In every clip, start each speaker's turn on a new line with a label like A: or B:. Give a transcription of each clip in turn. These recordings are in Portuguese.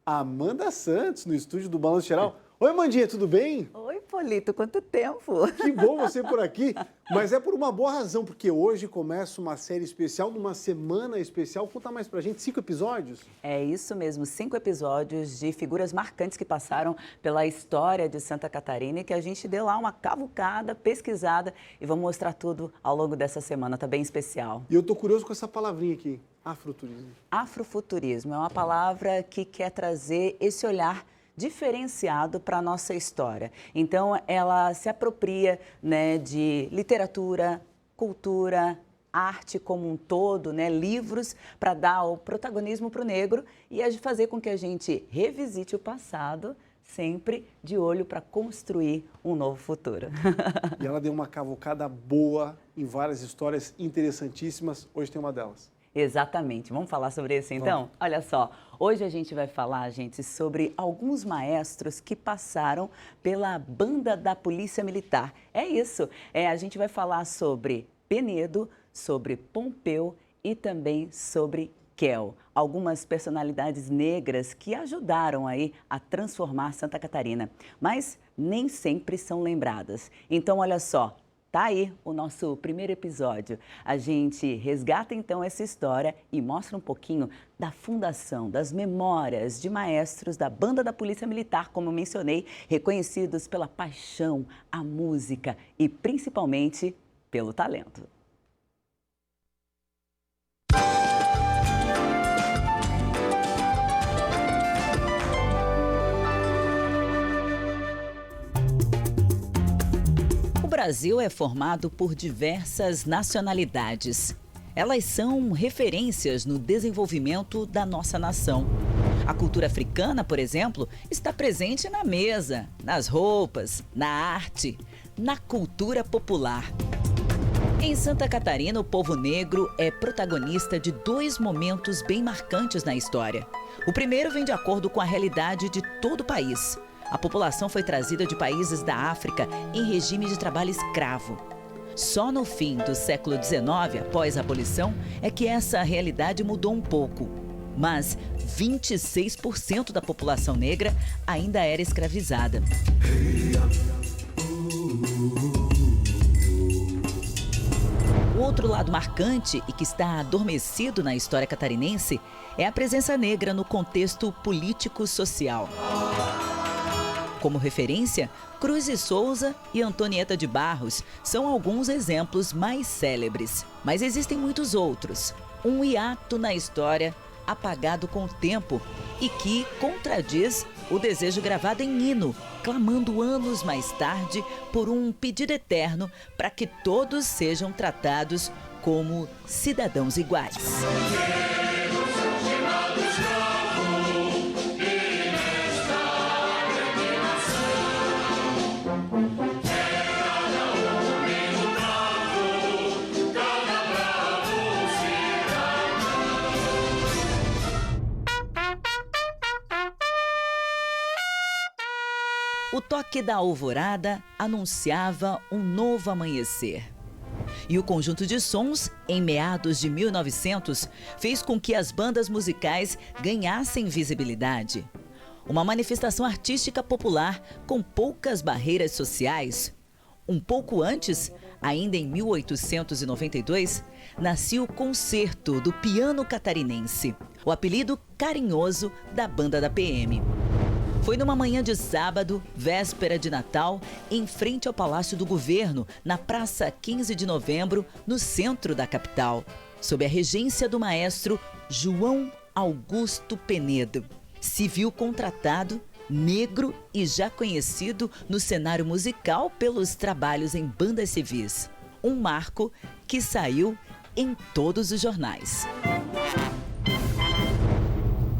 A: a Amanda Santos, no estúdio do Balanço Geral. Oi, Mandinha, tudo bem?
B: Oi, Polito, quanto tempo?
A: Que bom você por aqui, mas é por uma boa razão, porque hoje começa uma série especial, numa semana especial. Conta mais pra gente, 5 episódios?
B: É isso mesmo, 5 episódios de figuras marcantes que passaram pela história de Santa Catarina e que a gente deu lá uma cavucada, pesquisada e vamos mostrar tudo ao longo dessa semana, tá bem especial.
A: E eu tô curioso com essa palavrinha aqui, afroturismo.
B: Afrofuturismo é uma palavra que quer trazer esse olhar diferenciado para a nossa história. Então, ela se apropria, né, de literatura, cultura, arte como um todo, né, livros, para dar o protagonismo para o negro e fazer com que a gente revisite o passado, sempre de olho para construir um novo futuro.
A: E ela deu uma cavucada boa em várias histórias interessantíssimas. Hoje tem uma delas.
B: Exatamente. Vamos falar sobre isso então?
A: Vamos.
B: Olha só, hoje a gente vai falar, gente, sobre alguns maestros que passaram pela banda da Polícia Militar. É isso, a gente vai falar sobre Penedo, sobre Pompeu e também sobre Quel. Algumas personalidades negras que ajudaram aí a transformar Santa Catarina, mas nem sempre são lembradas. Então, olha só. Tá aí o nosso primeiro episódio. A gente resgata então essa história e mostra um pouquinho da fundação, das memórias de maestros da banda da Polícia Militar, como eu mencionei, reconhecidos pela paixão, a música e principalmente pelo talento. O Brasil é formado por diversas nacionalidades. Elas são referências no desenvolvimento da nossa nação. A cultura africana, por exemplo, está presente na mesa, nas roupas, na arte, na cultura popular. Em Santa Catarina, o povo negro é protagonista de 2 momentos bem marcantes na história. O primeiro vem de acordo com a realidade de todo o país. A população foi trazida de países da África em regime de trabalho escravo. Só no fim do século XIX, após a abolição, é que essa realidade mudou um pouco. Mas 26% da população negra ainda era escravizada. O outro lado marcante e que está adormecido na história catarinense é a presença negra no contexto político-social. Como referência, Cruz e Souza e Antonieta de Barros são alguns exemplos mais célebres. Mas existem muitos outros. Um hiato na história, apagado com o tempo e que contradiz o desejo gravado em hino, clamando anos mais tarde por um pedido eterno para que todos sejam tratados como cidadãos iguais. O toque da alvorada anunciava um novo amanhecer. E o conjunto de sons, em meados de 1900, fez com que as bandas musicais ganhassem visibilidade. Uma manifestação artística popular com poucas barreiras sociais. Um pouco antes, ainda em 1892, nascia o Concerto do Piano Catarinense, o apelido carinhoso da banda da PM. Foi numa manhã de sábado, véspera de Natal, em frente ao Palácio do Governo, na Praça 15 de Novembro, no centro da capital, sob a regência do maestro João Augusto Penedo. Civil contratado, negro e já conhecido no cenário musical pelos trabalhos em bandas civis. Um marco que saiu em todos os jornais.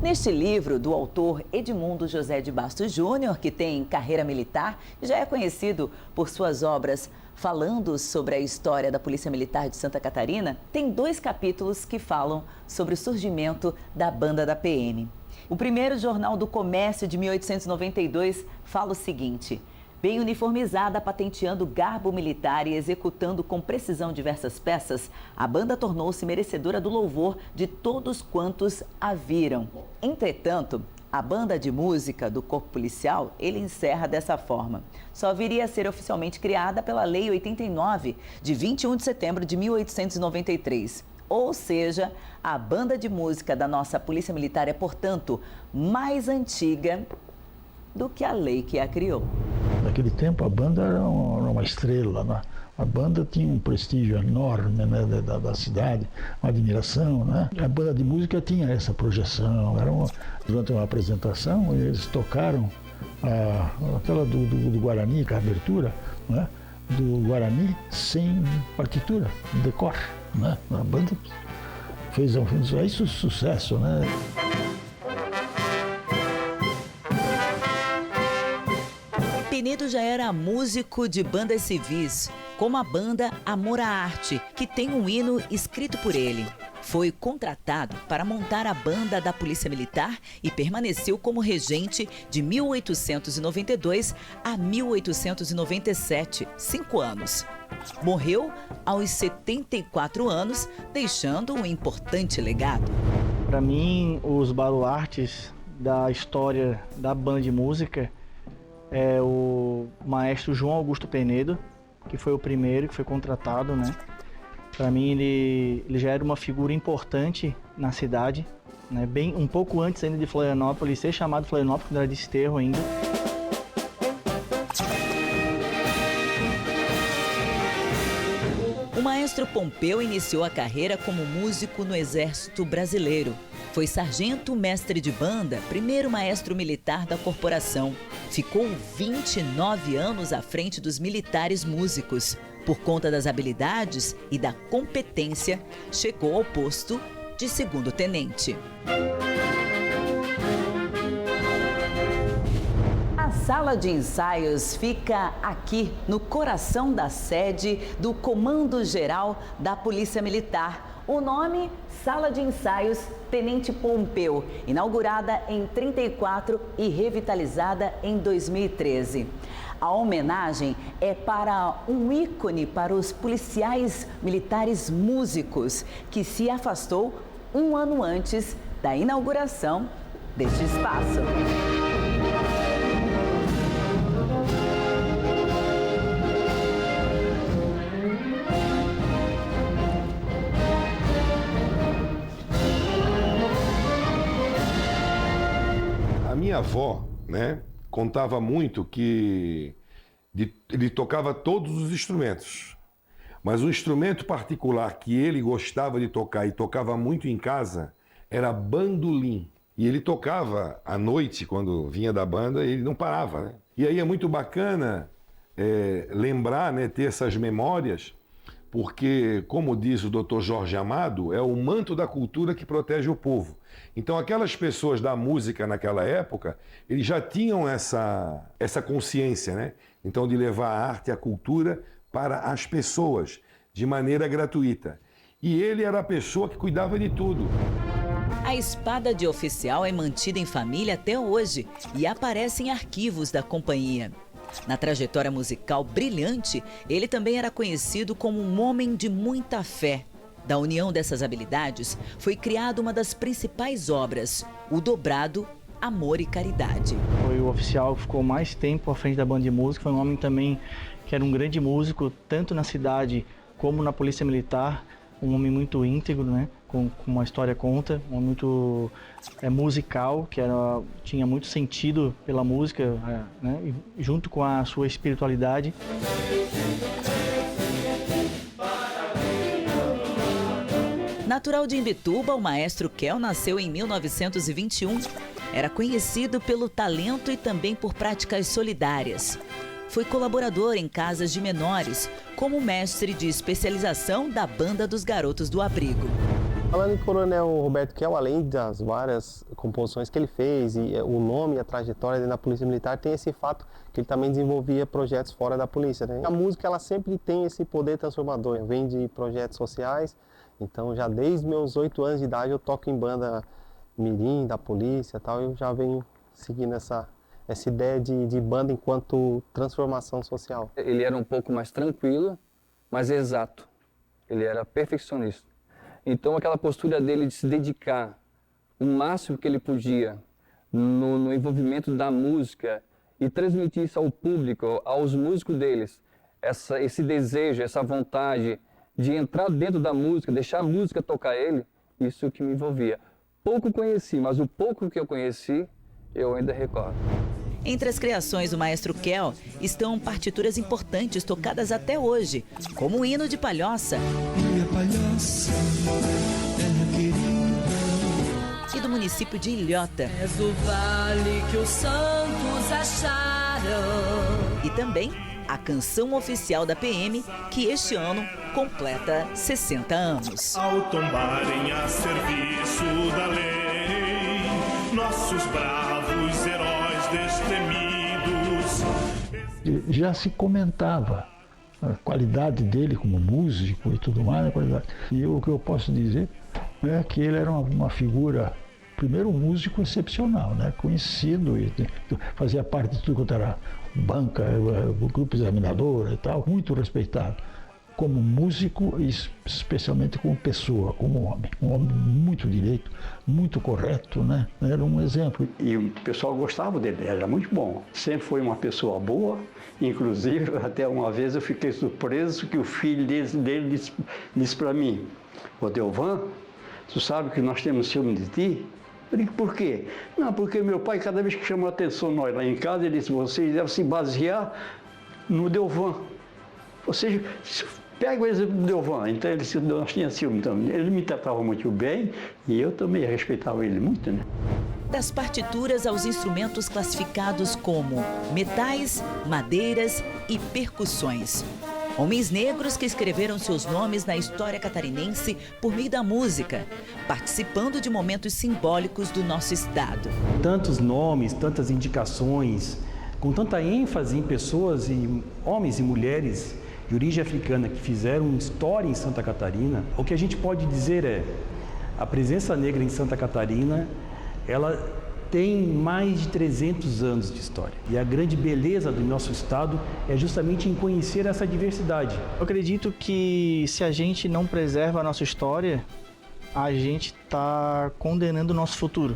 B: Neste livro, do autor Edmundo José de Bastos Júnior, que tem carreira militar e já é conhecido por suas obras falando sobre a história da Polícia Militar de Santa Catarina, tem 2 capítulos que falam sobre o surgimento da banda da PM. O primeiro, Jornal do Comércio, de 1892, fala o seguinte: bem uniformizada, patenteando garbo militar e executando com precisão diversas peças, a banda tornou-se merecedora do louvor de todos quantos a viram. Entretanto, A banda de música do Corpo Policial, ele encerra dessa forma. Só viria a ser oficialmente criada pela Lei 89, de 21 de setembro de 1893. Ou seja, a banda de música da nossa Polícia Militar é, portanto, mais antiga do que a lei que a criou.
C: Naquele tempo a banda era uma estrela, né? A banda tinha um prestígio enorme, né, da cidade, uma admiração, né? A banda de música tinha essa projeção. Durante uma apresentação eles tocaram aquela do Guarani, com a abertura, né? Do Guarani sem partitura, decor, né? A banda fez um sucesso, né?
B: Penedo já era músico de bandas civis, como a banda Amor à Arte, que tem um hino escrito por ele. Foi contratado para montar a banda da Polícia Militar e permaneceu como regente de 1892 a 1897, 5 anos. Morreu aos 74 anos, deixando um importante legado.
D: Para mim, os baluartes da história da banda de música é o maestro João Augusto Penedo, que foi o primeiro que foi contratado, né? Para mim ele já era uma figura importante na cidade, né? Bem um pouco antes ainda de Florianópolis ser chamado Florianópolis, quando era de Desterro ainda.
B: O maestro Pompeu iniciou a carreira como músico no Exército Brasileiro. Foi sargento mestre de banda, primeiro maestro militar da corporação. Ficou 29 anos à frente dos militares músicos. Por conta das habilidades e da competência, chegou ao posto de segundo-tenente. A sala de ensaios fica aqui, no coração da sede do Comando Geral da Polícia Militar. O nome, Sala de Ensaios Tenente Pompeu, inaugurada em 34 e revitalizada em 2013. A homenagem é para um ícone para os policiais militares músicos, que se afastou um ano antes da inauguração deste espaço.
E: Minha avó, né, contava muito que ele tocava todos os instrumentos, mas o instrumento particular que ele gostava de tocar e tocava muito em casa era bandolim. E ele tocava à noite, quando vinha da banda, ele não parava, né? E aí é muito bacana lembrar, né, ter essas memórias, porque, como diz o Dr. Jorge Amado, é o manto da cultura que protege o povo. Então, aquelas pessoas da música naquela época, eles já tinham essa consciência, né? Então, de levar a arte e a cultura para as pessoas, de maneira gratuita. E ele era a pessoa que cuidava de tudo.
B: A espada de oficial é mantida em família até hoje e aparece em arquivos da companhia. Na trajetória musical brilhante, ele também era conhecido como um homem de muita fé. Da união dessas habilidades, foi criada uma das principais obras, o dobrado Amor e Caridade.
D: Foi o oficial que ficou mais tempo à frente da banda de música, foi um homem também que era um grande músico, tanto na cidade como na Polícia Militar, um homem muito íntegro, né? Com uma história conta, um homem muito musical, que tinha muito sentido pela música, né? E junto com a sua espiritualidade.
B: Natural de Imbituba, o maestro Kel nasceu em 1921. Era conhecido pelo talento e também por práticas solidárias. Foi colaborador em casas de menores, como mestre de especialização da Banda dos Garotos do Abrigo.
F: Falando em Coronel Roberto Kel, além das várias composições que ele fez, e o nome e a trajetória dentro da Polícia Militar, tem esse fato que ele também desenvolvia projetos fora da polícia, né? A música, ela sempre tem esse poder transformador, vem de projetos sociais, então já desde meus 8 anos de idade eu toco em banda mirim, da polícia e tal, eu já venho seguindo essa ideia de banda enquanto transformação social.
G: Ele era um pouco mais tranquilo, mas exato. Ele era perfeccionista. Então aquela postura dele de se dedicar o máximo que ele podia no envolvimento da música e transmitir isso ao público, aos músicos deles, esse desejo, essa vontade de entrar dentro da música, deixar a música tocar ele, isso que me envolvia. Pouco conheci, mas o pouco que eu conheci, eu ainda recordo.
B: Entre as criações do maestro Kel estão partituras importantes tocadas até hoje, como o hino de Palhoça e do município de Ilhota.
H: És o vale que os santos acharam.
B: E também a canção oficial da PM, que este ano completa 60 anos.
I: Ao tombarem a serviço da lei, nossos bravos heróis destemidos.
C: Já se comentava a qualidade dele como músico e tudo mais, a qualidade. E o que eu posso dizer é que ele era uma figura, primeiro, um músico excepcional, né? Conhecido, e fazia parte de tudo quanto era banca, grupo examinador e tal, muito respeitado como músico e especialmente como pessoa, como homem. Um homem muito direito, muito correto, né? Era um exemplo.
J: E o pessoal gostava dele, era muito bom. Sempre foi uma pessoa boa, inclusive até uma vez eu fiquei surpreso que o filho dele disse para mim: "Ô Delvan, tu sabe que nós temos ciúme de ti?" Eu digo, por quê? Não, porque meu pai, cada vez que chamou a atenção nós lá em casa, ele disse: "Vocês devem se basear no Delvan." Ou seja, pega o exemplo do Delvan, então nós tínhamos ciúme. Então, ele me tratava muito bem e eu também respeitava ele muito, né?
B: Das partituras aos instrumentos classificados como metais, madeiras e percussões. Homens negros que escreveram seus nomes na história catarinense por meio da música, participando de momentos simbólicos do nosso estado.
K: Tantos nomes, tantas indicações, com tanta ênfase em pessoas, e homens e mulheres de origem africana que fizeram história em Santa Catarina. O que a gente pode dizer é, a presença negra em Santa Catarina, ela tem mais de 300 anos de história. E a grande beleza do nosso estado é justamente em conhecer essa diversidade.
D: Eu acredito que se a gente não preserva a nossa história, a gente está condenando o nosso futuro.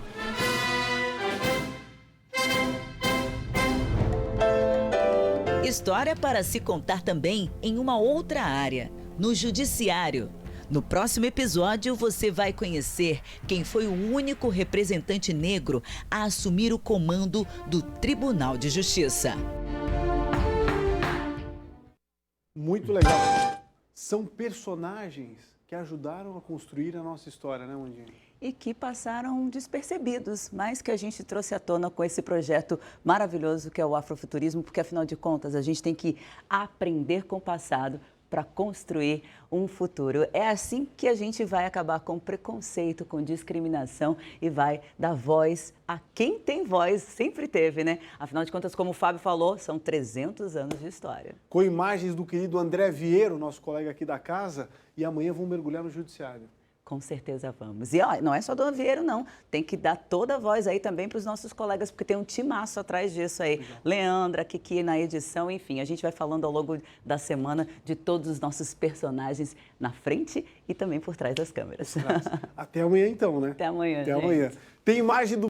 B: História para se contar também em uma outra área, no judiciário. No próximo episódio, você vai conhecer quem foi o único representante negro a assumir o comando do Tribunal de Justiça.
A: Muito legal. São personagens que ajudaram a construir a nossa história, né, Mandinha?
L: E que passaram despercebidos, mas que a gente trouxe à tona com esse projeto maravilhoso que é o Afrofuturismo, porque afinal de contas a gente tem que aprender com o passado para construir um futuro. É assim que a gente vai acabar com preconceito, com discriminação e vai dar voz a quem tem voz, sempre teve, né? Afinal de contas, como o Fábio falou, são 300 anos de história.
A: Com imagens do querido André Vieiro, nosso colega aqui da casa, e amanhã vamos mergulhar no judiciário.
L: Com certeza vamos. E ó, não é só do Vieiro, não. Tem que dar toda a voz aí também para os nossos colegas, porque tem um timaço atrás disso aí. Legal. Leandra, Kiki na edição, enfim. A gente vai falando ao longo da semana de todos os nossos personagens na frente e também por trás das câmeras.
A: Até amanhã então, né?
L: Até amanhã,
A: Até
L: gente.
A: amanhã. Tem imagem do